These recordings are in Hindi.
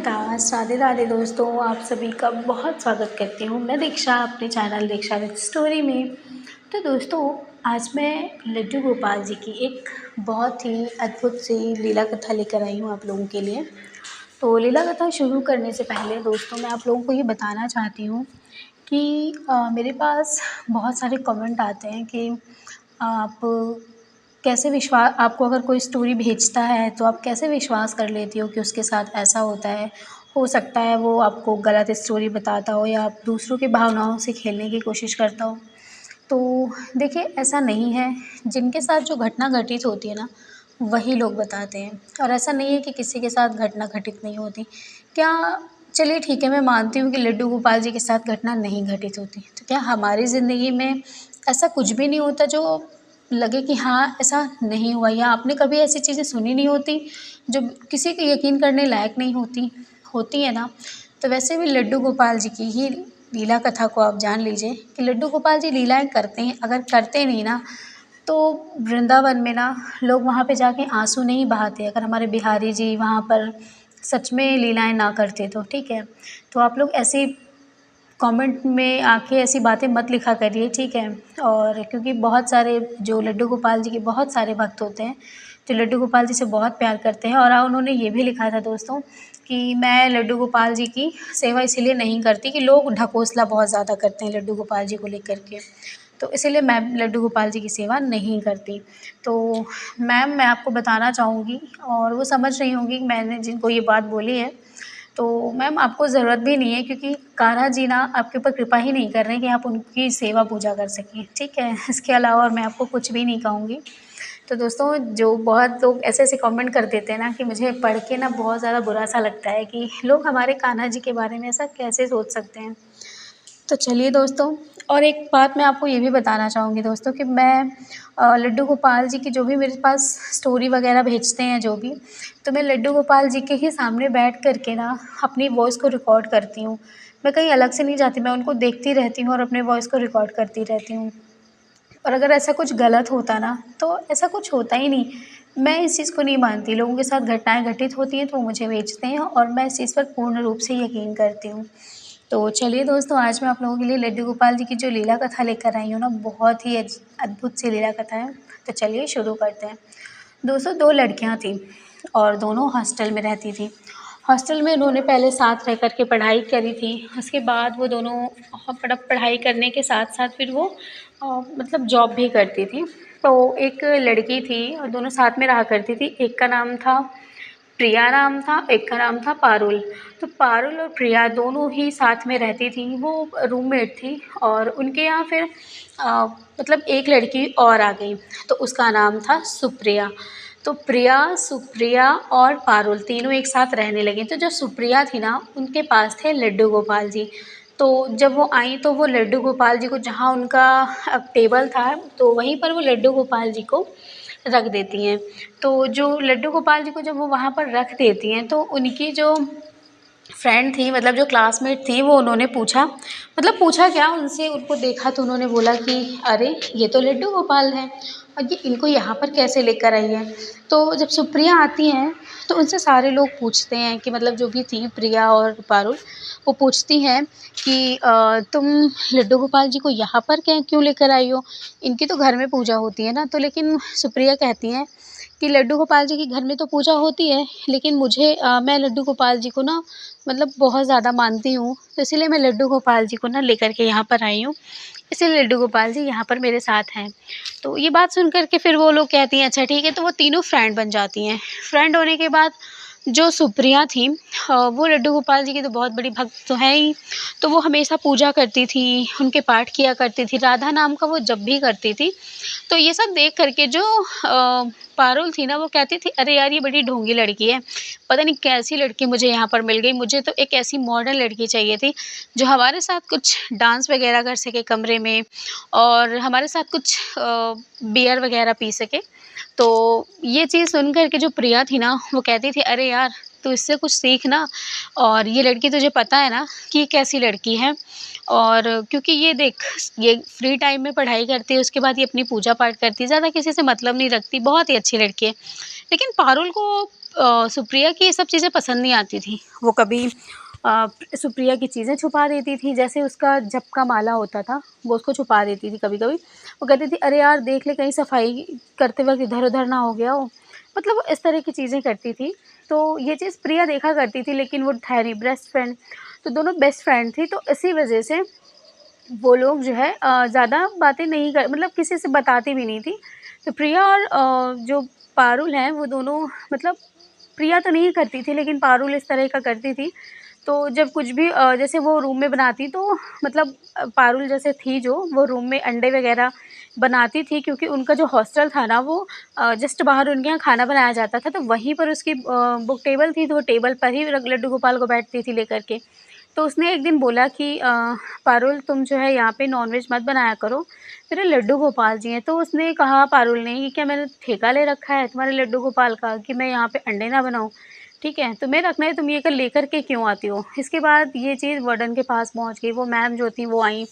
नमस्कार, राधे राधे दोस्तों, आप सभी का बहुत स्वागत करती हूँ। मैं दीक्षा अपने चैनल दीक्षा विद स्टोरी में। तो दोस्तों, आज मैं लड्डू गोपाल जी की एक बहुत ही अद्भुत सी लीला कथा लेकर आई हूँ आप लोगों के लिए। तो लीला कथा शुरू करने से पहले दोस्तों, मैं आप लोगों को ये बताना चाहती हूँ कि मेरे पास बहुत सारे कमेंट आते हैं कि आप कैसे आपको अगर कोई स्टोरी भेजता है तो आप कैसे विश्वास कर लेती हो कि उसके साथ ऐसा होता है। हो सकता है वो आपको गलत स्टोरी बताता हो या आप दूसरों की भावनाओं से खेलने की कोशिश करता हो। तो देखिए, ऐसा नहीं है। जिनके साथ जो घटना घटित होती है ना, वही लोग बताते हैं। और ऐसा नहीं है कि किसी के साथ घटना घटित नहीं होती। क्या चलिए ठीक है, मैं मानती हूँ कि लड्डू गोपाल जी के साथ घटना नहीं घटित होती। तो क्या हमारी ज़िंदगी में ऐसा कुछ भी नहीं होता जो लगे कि हाँ, ऐसा नहीं हुआ, या आपने कभी ऐसी चीज़ें सुनी नहीं होती जो किसी के यकीन करने लायक नहीं होती, होती है ना? तो वैसे भी लड्डू गोपाल जी की ही लीला कथा को आप जान लीजिए कि लड्डू गोपाल जी लीलाएँ करते हैं। अगर करते नहीं ना, तो वृंदावन में ना लोग वहाँ पे जाके आँसू नहीं बहाते, अगर हमारे बिहारी जी वहाँ पर सच में लीलाएँ ना करते तो, ठीक है? तो आप लोग ऐसी कमेंट में आके ऐसी बातें मत लिखा करिए, ठीक है? और क्योंकि बहुत सारे जो लड्डू गोपाल जी के बहुत सारे भक्त होते हैं, जो लड्डू गोपाल जी से बहुत प्यार करते हैं। और उन्होंने ये भी लिखा था दोस्तों कि मैं लड्डू गोपाल जी की सेवा इसीलिए नहीं करती कि लोग ढकोसला बहुत ज़्यादा करते हैं लड्डू गोपाल जी को लेकर के, तो इसीलिए मैं लड्डू गोपाल जी की सेवा नहीं करती। तो मैम, मैं आपको बताना चाहूँगी और वो समझ रही होंगी कि मैंने जिनको ये बात बोली है। तो मैम, आपको ज़रूरत भी नहीं है, क्योंकि कान्हा जी ना आपके ऊपर कृपा ही नहीं कर रहे हैं कि आप उनकी सेवा पूजा कर सकें, ठीक है? इसके अलावा और मैं आपको कुछ भी नहीं कहूँगी। तो दोस्तों, जो बहुत लोग ऐसे-ऐसे कमेंट कर देते हैं ना कि मुझे पढ़ के ना बहुत ज़्यादा बुरा-सा लगता है कि लोग हमारे कान्हा जी के बारे में ऐसा कैसे सोच सकते हैं। तो चलिए दोस्तों, और एक बात मैं आपको ये भी बताना चाहूँगी दोस्तों कि मैं लड्डू गोपाल जी की जो भी मेरे पास स्टोरी वग़ैरह भेजते हैं जो भी, तो मैं लड्डू गोपाल जी के ही सामने बैठ कर के ना अपनी वॉइस को रिकॉर्ड करती हूँ। मैं कहीं अलग से नहीं जाती, मैं उनको देखती रहती हूँ और अपने वॉइस को रिकॉर्ड करती रहती हूँ। और अगर ऐसा कुछ गलत होता ना, तो ऐसा कुछ होता ही नहीं। मैं इस चीज़ को नहीं मानती, लोगों के साथ घटनाएँ घटित होती हैं तो वो मुझे भेजते हैं और मैं इस चीज़ पर पूर्ण रूप से यकीन करती हूँ। तो चलिए दोस्तों, आज मैं आप लोगों के लिए लड्डू गोपाल जी की जो लीला कथा लेकर आई हूँ ना, बहुत ही अद्भुत सी लीला कथा है। तो चलिए शुरू करते हैं। दोस्तों, 2 लड़कियाँ थीं और दोनों हॉस्टल में रहती थीं। हॉस्टल में उन्होंने पहले साथ रह कर के पढ़ाई करी थी। उसके बाद वो दोनों पढ़ाई करने के साथ-साथ फिर वो मतलब जॉब भी करती थीं। तो एक लड़की थी और दोनों साथ में रहा करती थी। एक का नाम था प्रिया, नाम था, एक का नाम था पारुल। तो पारुल और प्रिया दोनों ही साथ में रहती थीं, वो रूममेट थी। और उनके यहाँ फिर मतलब एक लड़की और आ गई, तो उसका नाम था सुप्रिया। तो प्रिया, सुप्रिया और पारुल तीनों एक साथ रहने लगीं। तो जो सुप्रिया थी ना, उनके पास थे लड्डू गोपाल जी। तो जब वो आईं तो वो लड्डू गोपाल जी को, जहाँ उनका टेबल था, तो वहीं पर वो लड्डू गोपाल जी को रख देती हैं। तो जो लड्डू गोपाल जी को जब वो वहाँ पर रख देती हैं, तो उनकी जो फ्रेंड थी, मतलब जो क्लासमेट थी, वो उन्होंने पूछा, मतलब पूछा क्या, उनसे उनको देखा तो उन्होंने बोला कि अरे, ये तो लड्डू गोपाल हैं और ये इनको यहाँ पर कैसे लेकर आई है। तो जब सुप्रिया आती हैं तो उनसे सारे लोग पूछते हैं कि मतलब जो भी थी प्रिया और पारुल, वो पूछती हैं कि तुम लड्डू गोपाल जी को यहाँ पर क्यों लेकर आई हो? इनकी तो घर में पूजा होती है ना। तो लेकिन सुप्रिया कहती हैं कि लड्डू गोपाल जी के घर में तो पूजा होती है, लेकिन मैं लड्डू गोपाल जी को ना मतलब बहुत ज़्यादा मानती हूँ, तो इसीलिए मैं लड्डू गोपाल जी को ना लेकर के यहाँ पर आई हूँ। इसीलिए लड्डू गोपाल जी यहाँ पर मेरे साथ हैं। तो ये बात सुन कर के फिर वो लोग कहती हैं अच्छा ठीक है, तो वो तीनों फ्रेंड बन जाती हैं। फ्रेंड होने के बाद जो सुप्रिया थी, वो लड्डू गोपाल जी की तो बहुत बड़ी भक्त तो है ही, तो वो हमेशा पूजा करती थी, उनके पाठ किया करती थी, राधा नाम का वो जप भी करती थी। तो ये सब देख कर के जो पारुल थी ना, वो कहती थी अरे यार, ये बड़ी ढोंगी लड़की है, पता नहीं कैसी लड़की मुझे यहाँ पर मिल गई। मुझे तो एक ऐसी मॉडर्न लड़की चाहिए थी जो हमारे साथ कुछ डांस वगैरह कर सके कमरे में, और हमारे साथ कुछ बियर वगैरह पी सके। तो ये चीज़ सुन कर के जो प्रिया थी ना, वो कहती थी अरे यार, तू इससे कुछ सीख ना, और ये लड़की तुझे पता है ना कि ये कैसी लड़की है। और क्योंकि ये देख, ये फ्री टाइम में पढ़ाई करती है, उसके बाद ये अपनी पूजा पाठ करती है, ज़्यादा किसी से मतलब नहीं रखती, बहुत ही अच्छी लड़की है। लेकिन पारुल को सुप्रिया की ये सब चीज़ें पसंद नहीं आती थी। वो कभी सुप्रिया की चीज़ें छुपा देती थी, जैसे उसका जप का माला होता था, वो उसको छुपा देती थी कभी-कभी। वो कहती थी, "अरे यार! देख ले कहीं सफाई करते वक़्त इधर-उधर ना हो गया हो।" मतलब वो इस तरह की चीज़ें करती थी। तो ये चीज़ प्रिया देखा करती थी, लेकिन वो ठहरी बेस्ट फ्रेंड, तो दोनों बेस्ट फ्रेंड थी, तो इसी वज़ह से वो लोग जो है ज़्यादा बातें नहीं कर मतलब किसी से बताती भी नहीं थी। तो प्रिया और जो पारुल हैं वो दोनों मतलब प्रिया तो नहीं करती थी, लेकिन पारुल इस तरह का करती थी। तो जब कुछ भी जैसे वो रूम में बनाती तो मतलब पारुल जैसे थी जो वो रूम में अंडे वग़ैरह बनाती थी, क्योंकि उनका जो हॉस्टल था ना वो जस्ट बाहर उनके यहाँ खाना बनाया जाता था, तो वहीं पर उसकी बुक टेबल थी, तो वो टेबल पर ही लड्डू गोपाल को बैठती थी लेकर के। तो उसने एक दिन बोला कि पारुल तुम जो है यहाँ पे नॉन-वेज मत बनाया करो, मेरे लड्डू गोपाल जी हैं। तो उसने कहा पारुल ने कि क्या मैंने ठेका ले रखा है तुम्हारे लड्डू गोपाल का कि मैं यहाँ पे अंडे ना बनाऊँ? ठीक है, तुम्हें रखना है तुम ये लेकर के क्यों आती हो? इसके बाद ये चीज़ वार्डन के पास पहुँच गई, वो मैम जो थी वो आईं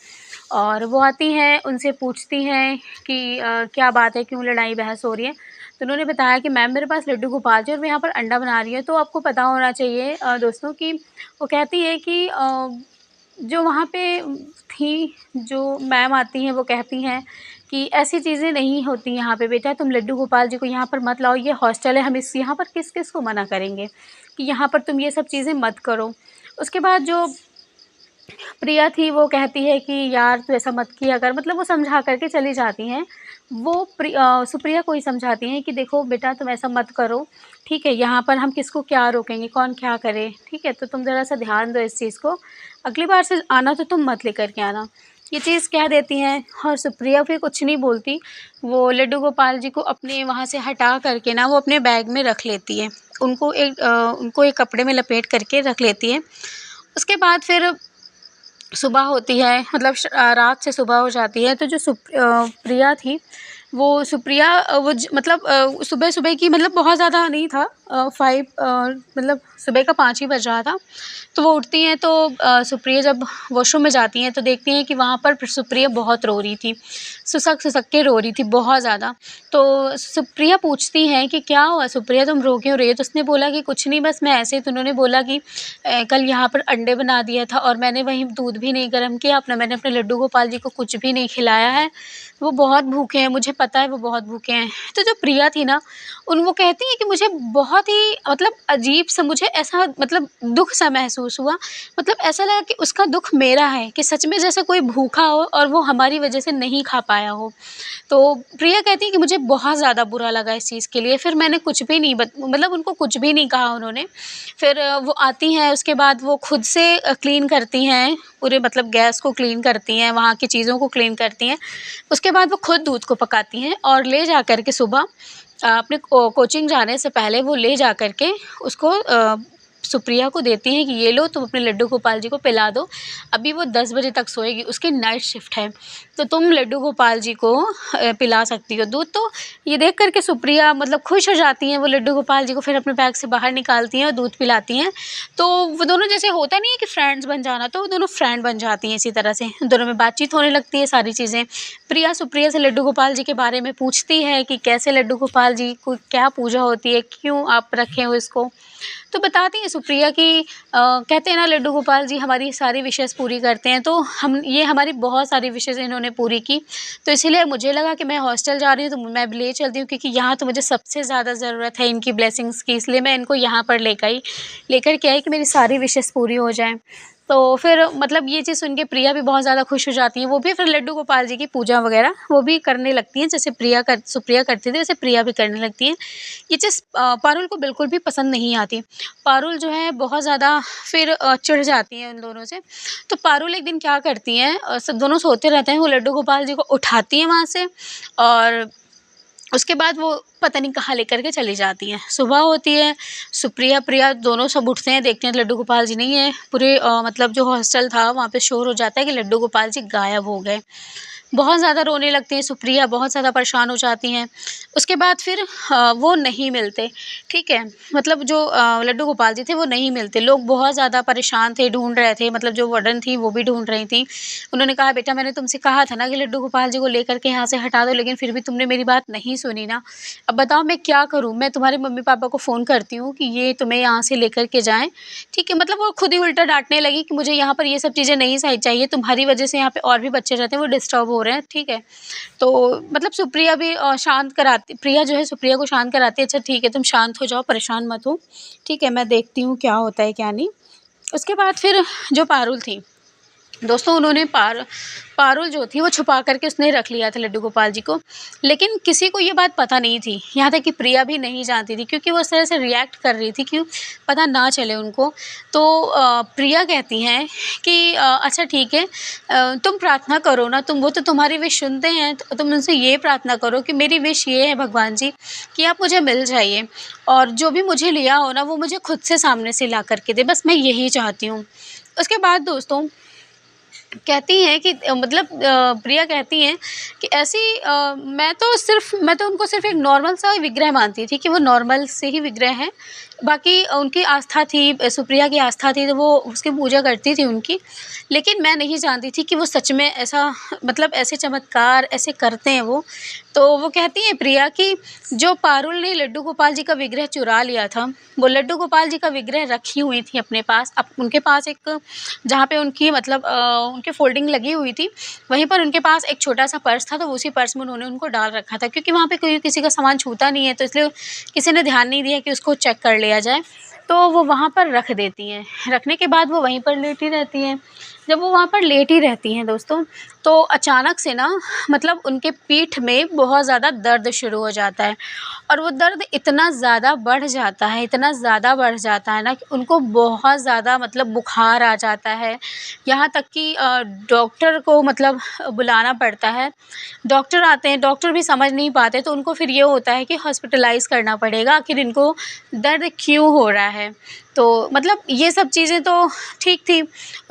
और वो आती हैं, उनसे पूछती हैं कि क्या बात है, क्यों लड़ाई बहस हो रही है? तो उन्होंने बताया कि मैम मेरे पास लड्डू गोपाल जी और मैं यहाँ पर अंडा बना रही हूँ। तो आपको पता होना चाहिए दोस्तों कि वो कहती है कि जो वहाँ पे थी, जो मैम आती हैं वो कहती हैं कि ऐसी चीज़ें नहीं होती यहाँ पे बेटा, तुम लड्डू गोपाल जी को यहाँ पर मत लाओ, ये हॉस्टल है, हम इस यहाँ पर किस-किस को मना करेंगे कि यहाँ पर तुम ये सब चीज़ें मत करो। उसके बाद जो प्रिया थी वो कहती है कि यार तू ऐसा मत किया कर, मतलब वो समझा कर के चली जाती हैं। वो सुप्रिया को ही समझाती हैं कि देखो बेटा तुम ऐसा मत करो, ठीक है? यहाँ पर हम किसको क्या रोकेंगे, कौन क्या करे, ठीक है? तो तुम ज़रा-सा ध्यान दो इस चीज़ को, अगली बार से आना तो तुम मत लेकर के आना। ये चीज़ कह देती हैं और सुप्रिया फिर कुछ नहीं बोलती, वो लड्डू गोपाल जी को अपने वहाँ से हटा कर के ना वो अपने बैग में रख लेती है। उनको एक कपड़े में लपेट करके रख लेती है। उसके बाद फिर सुबह होती है, मतलब रात से सुबह हो जाती है, तो जो प्रिया थी वो सुप्रिया वो मतलब सुबह-सुबह की मतलब बहुत ज़्यादा नहीं था 5 मतलब सुबह का 5 ही बज रहा था। तो वो उठती हैं तो सुप्रिया जब वॉशरूम में जाती हैं तो देखती हैं कि वहाँ पर सुप्रिया बहुत रो रही थी। सुसक-सुसक के रो रही थी बहुत ज़्यादा। तो सुप्रिया पूछती हैं कि क्या हुआ सुप्रिया तुम रो क्यों रही हो? तो उसने बोला कि कुछ नहीं बस मैं ऐसे ही, तो उन्होंने बोला कि कल यहाँ पर अंडे बना दिया था और मैंने वहीं दूध भी नहीं गर्म किया अपना, मैंने अपने लड्डू गोपाल जी को कुछ भी नहीं खिलाया है। वो बहुत भूखे हैं, मुझे पता है वो बहुत भूखे हैं। तो जो प्रिया थी ना, वो कहती हैं कि मुझे बहुत ही मतलब अजीब-सा मुझे ऐसा मतलब दुःख-सा महसूस हुआ। मतलब ऐसा लगा कि उसका दुःख मेरा है, कि सच में जैसे कोई भूखा हो और वो हमारी वज़ह से नहीं खा पाया हो। तो प्रिया कहती है कि मुझे बहुत ज़्यादा बुरा लगा इस चीज़ के लिए, फिर मैंने कुछ भी नहीं मतलब उनको कुछ भी नहीं कहा उन्होंने। फिर वो आती हैं, उसके बाद वो खुद से क्लीन करती हैं, पूरे मतलब गैस को क्लीन करती हैं, वहाँ की चीज़ों को क्लीन करती हैं। उसके बाद वो खुद दूध को पकाती हैं और ले जा कर के सुबह अपने कोचिंग जाने से पहले वो ले जा कर के उसको सुप्रिया को देती हैं कि ये लो तुम अपने लड्डू गोपाल जी को पिला दो। अभी वो 10 बजे तक सोएगी, उसकी नाइट शिफ्ट है, तो तुम लड्डू गोपाल जी को पिला सकती हो दूध। तो ये देख कर के सुप्रिया मतलब खुश हो जाती हैं, वो लड्डू गोपाल जी को फिर अपने बैग से बाहर निकालती हैं और दूध पिलाती हैं। तो वो दोनों जैसे होता नहीं है कि फ्रेंड्स बन जाना, तो वो दोनों फ्रेंड बन जाती हैं इसी तरह से। दोनों में बातचीत होने लगती है सारी चीज़ें। प्रिया सुप्रिया से लड्डू गोपाल जी के बारे में पूछती है कि कैसे लड्डू गोपाल जी को क्या पूजा होती है, क्यों आप रखे हो इसको? तो बताती हैं सुप्रिया कि कहते हैं ना लड्डू गोपाल जी हमारी सारी विशेज़ पूरी करते हैं, तो हम ये हमारी बहुत सारी विशेज़ इन्होंने पूरी की। तो इसीलिए मुझे लगा कि मैं हॉस्टल जा रही हूँ, तो मैं भी ले चलती हूँ क्योंकि यहाँ तो मुझे सबसे ज़्यादा ज़रूरत है इनकी ब्लेसिंग्स की, इसलिए मैं इनको यहाँ पर लेकर के आई कि मेरी सारी विशेज़ पूरी हो जाएँ। तो फिर मतलब ये चीज़ सुन के प्रिया भी बहुत ज़्यादा खुश हो जाती हैं, वो भी फिर लड्डू गोपाल जी की पूजा वगैरह वो भी करने लगती हैं, जैसे सुप्रिया करती थी वैसे प्रिया भी करने लगती हैं। ये चीज़ पारुल को बिल्कुल भी पसंद नहीं आती। पारुल जो है बहुत ज़्यादा फिर चिढ़ जाती हैं उन दोनों से। तो पारुल एक दिन क्या करती हैं, सब दोनों सोते रहते हैं, वो लड्डू गोपाल जी को उठाती हैं वहाँ से और उसके बाद वो पता नहीं कहाँ लेकर के चली जाती हैं। सुबह होती है, सुप्रिया, प्रिया दोनों सब उठते हैं, देखते हैं लड्डू गोपाल जी नहीं है। पूरे मतलब जो हॉस्टल था वहाँ पे शोर हो जाता है कि लड्डू गोपाल जी गायब हो गए। बहुत ज़्यादा रोने लगती हैं सुप्रिया, बहुत ज़्यादा परेशान हो जाती हैं। उसके बाद फिर वो नहीं मिलते, ठीक है? मतलब जो लड्डू गोपाल जी थे वो नहीं मिलते। लोग बहुत ज़्यादा परेशान थे, ढूँढ रहे थे, मतलब जो वार्डन थी वो भी ढूँढ रही थी। उन्होंने कहा बेटा मैंने तुमसे कहा था ना कि लड्डू गोपाल जी को लेकर के यहाँ से हटा दो, लेकिन फिर भी तुमने मेरी बात नहीं सुनी ना। अब बताओ मैं क्या करूँ? मैं तुम्हारे मम्मी-पापा को फ़ोन करती हूँ कि ये तुम्हें यहाँ से लेकर के जाएँ, ठीक है? मतलब वो खुद ही उल्टा डाँटने लगी कि मुझे यहाँ पर ये सब चीज़ें नहीं सही चाहिए, तुम्हारी वजह से यहाँ पे और भी बच्चे रहते हैं, वो डिस्टर्ब हो रहे हैं, ठीक है? तो मतलब सुप्रिया भी शांत कराती, प्रिया जो है सुप्रिया को शांत कराती है, अच्छा ठीक है तुम शांत हो जाओ, परेशान मत हो, ठीक है? मैं देखती हूँ क्या होता है क्या नहीं। उसके बाद फिर जो पारुल थी, दोस्तों उन्होंने पारुल जो थी वो छुपा करके उसने रख लिया था लड्डू गोपाल जी को, लेकिन किसी को ये बात पता नहीं थी, यहाँ तक कि प्रिया भी नहीं जानती थी क्योंकि वो उस तरह से रिएक्ट कर रही थी कि पता ना चले उनको। तो प्रिया कहती हैं कि अच्छा ठीक है, तुम प्रार्थना करो ना, तुम वो तो तुम्हारी विश सुनते हैं, तो तुम उनसे ये प्रार्थना करो कि मेरी विश ये है भगवान जी कि आप मुझे मिल जाइए और जो भी मुझे लिया हो ना वो मुझे खुद से सामने से ला करके दे, बस मैं यही चाहती हूँ। उसके बाद दोस्तों कहती हैं कि मतलब प्रिया कहती हैं कि ऐसी मैं तो उनको सिर्फ़ एक नॉर्मल सा विग्रह मानती थी कि वो नॉर्मल से ही विग्रह हैं। बाकी उनकी आस्था थी, सुप्रिया की आस्था थी तो वो उसकी पूजा करती थी उनकी। लेकिन मैं नहीं जानती थी कि वो सच में ऐसा मतलब ऐसे चमत्कार ऐसे करते हैं वो। तो वो कहती हैं प्रिया कि जो पारुल ने लड्डू गोपाल जी का विग्रह चुरा लिया था, वो लड्डू गोपाल जी का विग्रह रखी हुई थी अपने पास। अब उनके पास एक जहाँ पे उनकी मतलब उनकी फ़ोल्डिंग लगी हुई थी, वहीं पर उनके पास एक छोटा-सा पर्स था, तो उसी पर्स में उन्होंने उनको डाल रखा था क्योंकि वहाँ पे कोई किसी का सामान छूता नहीं है, तो इसलिए किसी ने ध्यान नहीं दिया कि उसको चेक कर लिया जाए। तो वो वहाँ पर रख देती हैं, रखने के बाद वो वहीं पर लेटी रहती हैं। जब वो वहाँ पर लेटी रहती हैं दोस्तों, तो अचानक से ना मतलब उनके पीठ में बहुत ज़्यादा दर्द शुरू हो जाता है और वो दर्द इतना ज़्यादा बढ़ जाता है, इतना ज़्यादा बढ़ जाता है ना कि उनको बहुत ज़्यादा मतलब बुखार आ जाता है। यहाँ तक कि डॉक्टर को मतलब बुलाना पड़ता है। डॉक्टर आते हैं, डॉक्टर भी समझ नहीं पाते, तो उनको फिर ये होता है कि हॉस्पिटलाइज़ करना पड़ेगा, आखिर इनको दर्द क्यों हो रहा है। तो मतलब ये सब चीज़ें तो ठीक थी।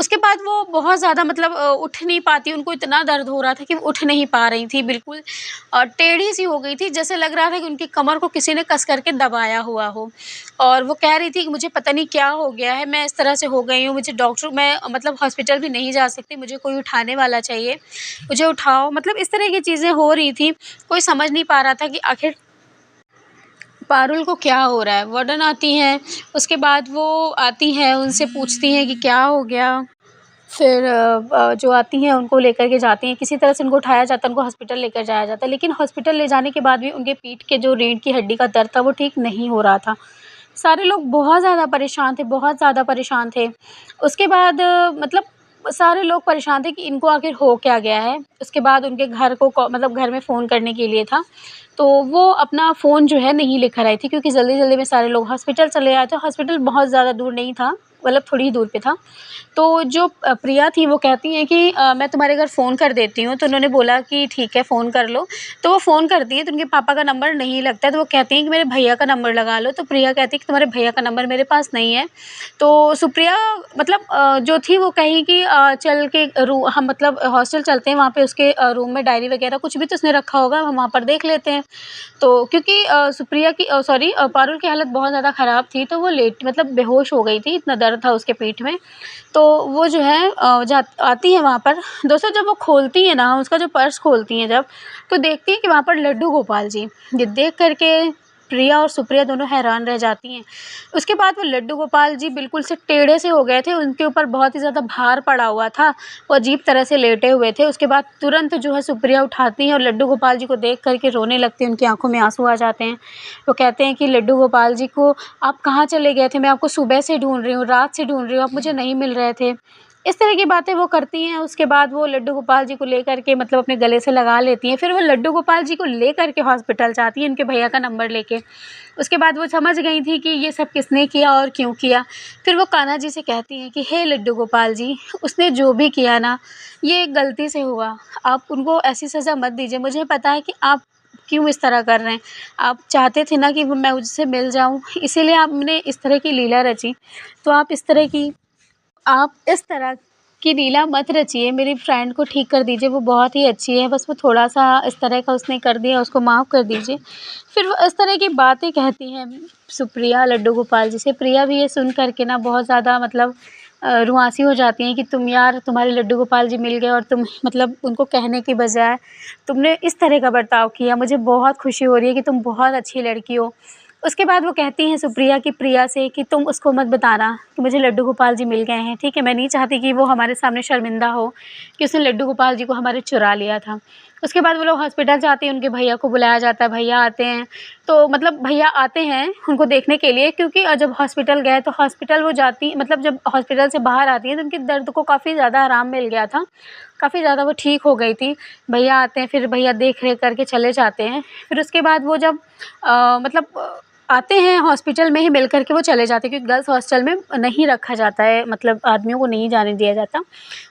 उसके बाद वो बहुत ज़्यादा मतलब उठ नहीं पाती, उनको इतना दर्द हो रहा था कि वो उठ नहीं पा रही थी, बिल्कुल टेढ़ी-सी हो गई थी, जैसे लग रहा था कि उनकी कमर को किसी ने कस करके दबाया हुआ हो। और वो कह रही थी कि मुझे पता नहीं क्या हो गया है, मैं इस तरह से हो गई हूँ, मुझे डॉक्टर मैं मतलब हॉस्पिटल भी नहीं जा सकती, मुझे कोई उठाने वाला चाहिए, मुझे उठाओ। मतलब इस तरह की चीज़ें हो रही थी, कोई समझ नहीं पा रहा था कि आखिर पारुल को क्या हो रहा है। वार्डन आती हैं, उसके बाद वो आती हैं, उनसे पूछती हैं कि क्या हो गया? फिर जो आती हैं उनको लेकर के जाती हैं, किसी तरह से उनको उठाया जाता है, उनको हॉस्पिटल लेकर जाया जाता है। लेकिन हॉस्पिटल ले जाने के बाद भी उनके पीठ के जो रीढ़ की हड्डी का दर्द था वो ठीक नहीं हो रहा था। सारे लोग बहुत ज़्यादा परेशान थे, बहुत ज़्यादा परेशान थे। उसके बाद मतलब सारे लोग परेशान थे कि इनको आखिर हो क्या गया है। उसके बाद उनके घर को मतलब घर में फ़ोन करने के लिए था, तो वो अपना फ़ोन जो है नहीं लेकर आई थी क्योंकि जल्दी-जल्दी में सारे लोग हॉस्पिटल चले आए थे। हॉस्पिटल बहुत ज़्यादा दूर नहीं था, मतलब थोड़ी ही दूर पे था। तो जो प्रिया थी वो कहती हैं कि मैं तुम्हारे घर फ़ोन कर देती हूँ, तो उन्होंने बोला कि ठीक है फ़ोन कर लो। तो वो फ़ोन करती हैं तो उनके पापा का नंबर नहीं लगता है, तो वो कहती हैं कि मेरे भैया का नंबर लगा लो, तो प्रिया कहती है कि तुम्हारे भैया का नंबर मेरे पास नहीं है। तो सुप्रिया मतलब जो थी वो कही कि चल के हम मतलब हॉस्टल चलते हैं, वहाँ पे उसके रूम में डायरी वगैरह कुछ भी तो उसने रखा होगा, हम वहाँ पर देख लेते हैं। तो क्योंकि सुप्रिया की सॉरी पारुल की हालत बहुत ज़्यादा ख़राब थी, तो वो लेट मतलब बेहोश हो गई थी, इतना दर्द था उसके पीठ में। तो वो जो है आती है वहाँ पर। दोस्तों जब वो खोलती हैं ना, उसका जो पर्स खोलती हैं जब, तो देखती हैं कि वहाँ पर लड्डू गोपाल जी। ये देख कर के प्रिया और सुप्रिया दोनों हैरान रह जाती हैं। उसके बाद वो लड्डू गोपाल जी बिल्कुल से टेढ़े से हो गए थे, उनके ऊपर बहुत ही ज़्यादा भार पड़ा हुआ था, वो अजीब तरह से लेटे हुए थे। उसके बाद तुरंत जो है सुप्रिया उठाती हैं और लड्डू गोपाल जी को देख कर के रोने लगती हैं, उनकी आँखों में आँसू आ जाते हैं। वो कहते हैं कि लड्डू गोपाल जी को आप कहाँ चले गए थे? मैं आपको सुबह से ढूँढ रही हूँ, रात से ढूँढ रही हूँ, आप मुझे नहीं मिल रहे थे। इस तरह की बातें वो करती हैं। उसके बाद वो लड्डू गोपाल जी को लेकर के मतलब अपने गले से लगा लेती हैं। फिर वो लड्डू गोपाल जी को लेकर के हॉस्पिटल जाती हैं, उनके भैया का नंबर लेके। उसके बाद वो समझ गई थी कि ये सब किसने किया और क्यों किया। फिर वो कान्हा जी से कहती हैं कि हे लड्डू गोपाल जी, उसने जो भी किया ना, ये गलती से हुआ। आप उनको ऐसी सज़ा मत दीजिए। मुझे पता है कि आप क्यों इस तरह कर रहे हैं। आप चाहते थे ना कि मैं उससे मिल जाऊँ, इसीलिए आपने इस तरह की लीला रची। तो आप इस तरह की लीला मत रचिए, मेरी फ्रेंड को ठीक कर दीजिए, वो बहुत ही अच्छी है, बस वो थोड़ा-सा इस तरह का उसने कर दिया, उसको माफ़ कर दीजिए। फिर वो इस तरह की बातें कहती हैं सुप्रिया लड्डू गोपाल जी से। प्रिया भी ये सुन कर के ना बहुत ज़्यादा मतलब रुआँसी हो जाती हैं कि तुम यार तुम्हारे लड्डू गोपाल जी मिल गए और तुम मतलब उनको कहने की बजाय तुमने इस तरह का बर्ताव किया, मुझे बहुत खुशी हो रही है कि तुम बहुत अच्छी लड़की हो। उसके बाद वो कहती हैं सुप्रिया कि प्रिया से कि तुम उसको मत बताना कि मुझे लड्डू गोपाल जी मिल गए हैं, ठीक है? मैं नहीं चाहती कि वो हमारे सामने शर्मिंदा हो कि उसने लड्डू गोपाल जी को हमारे चुरा लिया था। उसके बाद वो लोग हॉस्पिटल जाती हैं, उनके भैया को बुलाया जाता है, भैया आते हैं। तो मतलब भैया आते हैं उनको देखने के लिए, क्योंकि जब हॉस्पिटल गए तो हॉस्पिटल वो जाती मतलब जब हॉस्पिटल से बाहर आती हैं तो उनके दर्द को काफ़ी ज़्यादा आराम मिल गया था, काफ़ी ज़्यादा वो ठीक हो गई थी। भैया आते हैं, फिर भैया देख-रेख करके चले जाते हैं। फिर उसके बाद वो जब मतलब आते हैं हॉस्पिटल में ही मिल कर के वो चले जाते हैं, क्योंकि गर्ल्स हॉस्टल में नहीं रखा जाता है, मतलब आदमियों को नहीं जाने दिया जाता।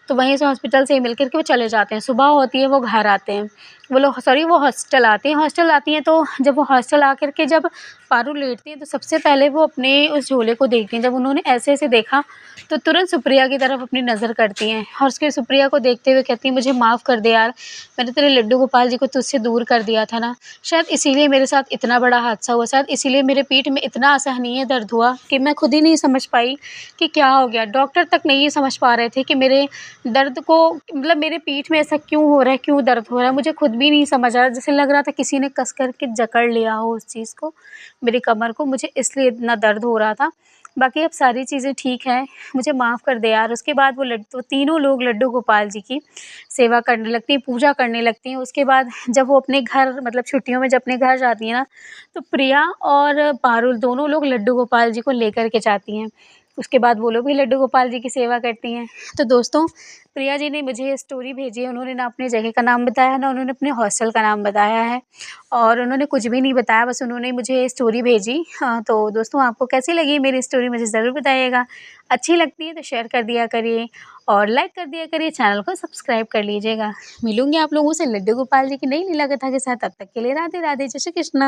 तो वहीं से हॉस्पिटल से ही मिल कर के वो चले जाते हैं। सुबह होती है, वो घर आते हैं। वो लोग सॉरी वो हॉस्टल आते हैं। हॉस्टल आती हैं तो जब वो हॉस्टल आकर के जब पारू लेटती हैं तो सबसे पहले वो अपने उस झोले को देखती हैं। जब उन्होंने ऐसे-ऐसे देखा तो तुरंत सुप्रिया की तरफ अपनी नज़र करती हैं और उसके सुप्रिया को देखते हुए कहती हैं, मुझे माफ़ कर दे यार, मैंने तेरे लड्डू गोपाल जी को तुझसे दूर कर दिया था ना, शायद इसीलिए मेरे साथ इतना बड़ा हादसा हुआ, शायद इसीलिए मेरे पीठ में इतना असहनीय दर्द हुआ कि मैं खुद ही नहीं समझ पाई कि क्या हो गया। डॉक्टर तक नहीं समझ पा रहे थे कि मेरे दर्द को मतलब मेरे पीठ में ऐसा क्यों हो रहा है, क्यों दर्द हो रहा है, मुझे खुद भी नहीं समझ आ रहा। जैसे लग रहा था किसी ने कस कर के जकड़ लिया हो उस चीज़ को, मेरी कमर को, मुझे इसलिए इतना दर्द हो रहा था। बाकी अब सारी चीज़ें ठीक हैं, मुझे माफ़ कर दे यार। उसके बाद वो तीनों लोग लड्डू गोपाल जी की सेवा करने लगती हैं, पूजा करने लगती हैं। उसके बाद जब वो अपने घर मतलब छुट्टियों में जब अपने घर जाती हैं ना, तो प्रिया और पारुल दोनों लोग लड्डू गोपाल जी को लेकर के जाती हैं। उसके बाद वो लोग भी लड्डू गोपाल जी की सेवा करती हैं। तो दोस्तों, प्रिया जी ने मुझे ये स्टोरी भेजी है। उन्होंने ना अपनी जगह का नाम बताया, ना उन्होंने अपने हॉस्टल का नाम बताया है और उन्होंने कुछ भी नहीं बताया, बस उन्होंने मुझे ये स्टोरी भेजी। हाँ, तो दोस्तों आपको कैसी लगी मेरी स्टोरी मुझे ज़रूर बताइएगा। अच्छी लगती है तो शेयर कर दिया करिए और लाइक कर दिया करिए, चैनल को सब्सक्राइब कर लीजिएगा। मिलूँगी आप लोगों से लड्डू गोपाल जी की नई लीला कथा के साथ, तब तक के लिए राधे राधे, जय श्री कृष्ण।